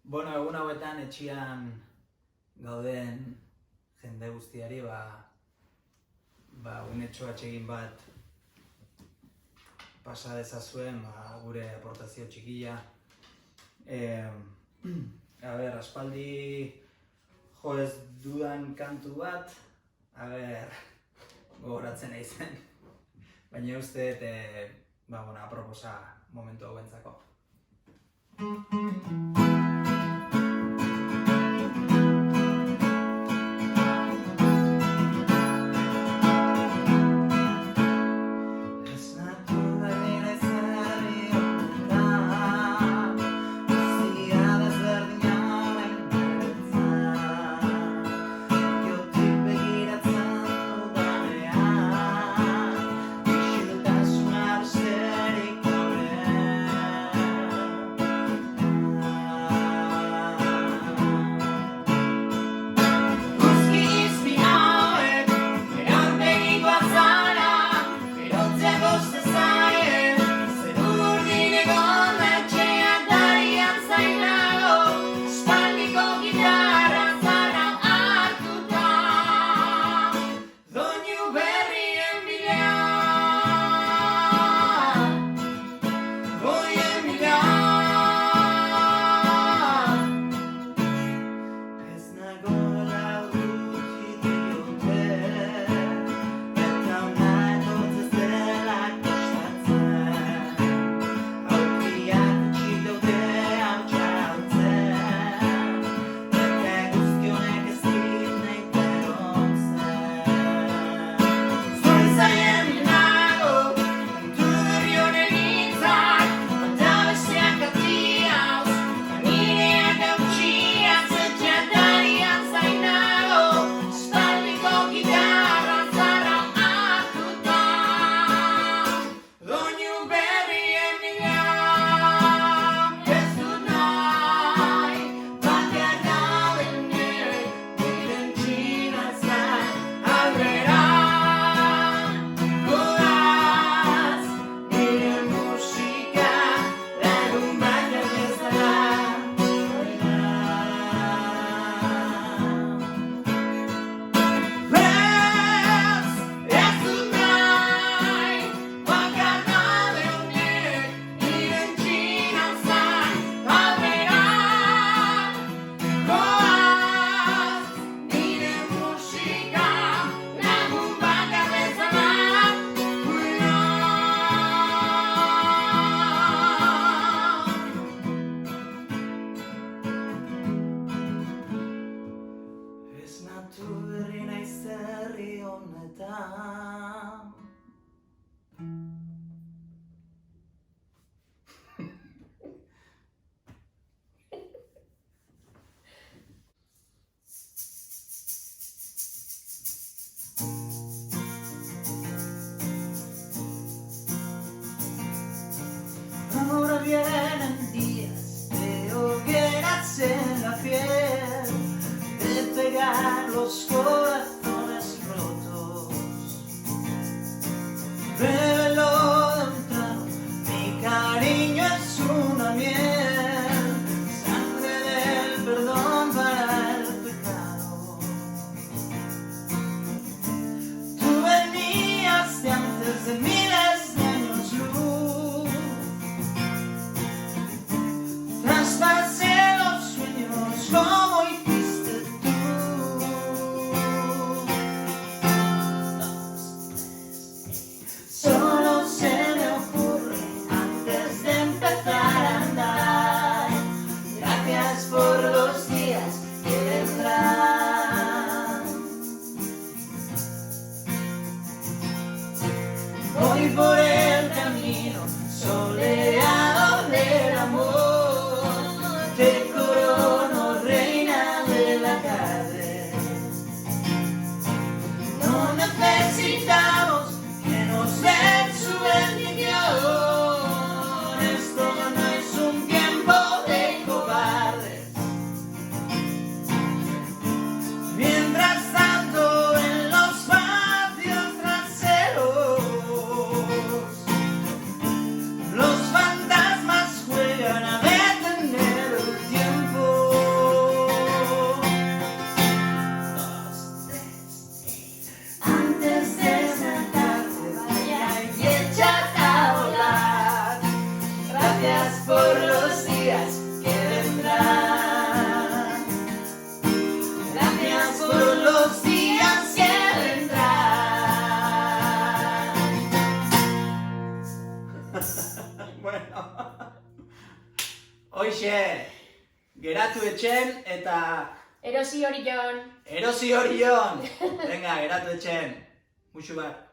Bueno, egun hauetan etxian gauden jende guztiari unetxo atsegin bat pasa dezazuen gure aportazio txikia. Aspaldi jo ez dudan kantu bat, gogoratzen naizen. Baina uste aproposa momentu hauentzako. Ahora vienen días de hogueras en la piel, de pegar los corazones rotos. Bébelo de un trago, mi cariño es una miel, sangre del perdón para el pecado. Tú venías de antes de miles de años luz. Traspasé los sueños como hiciste tú. Solo se me ocurre antes de empezar a andar. Gracias por los días que vendrán. Voy por el camino soleado del amor. Te corono reina de la tarde. No necesitamos que nos den su bendición. Esto no es un tiempo de cobardes. Mientras tanto en los patios traseros los fantasmas juegan a detener el tiempo. geratu etxen eta Erosi hori jon. erosi horion. Venga, geratu etxen. Muxu bat.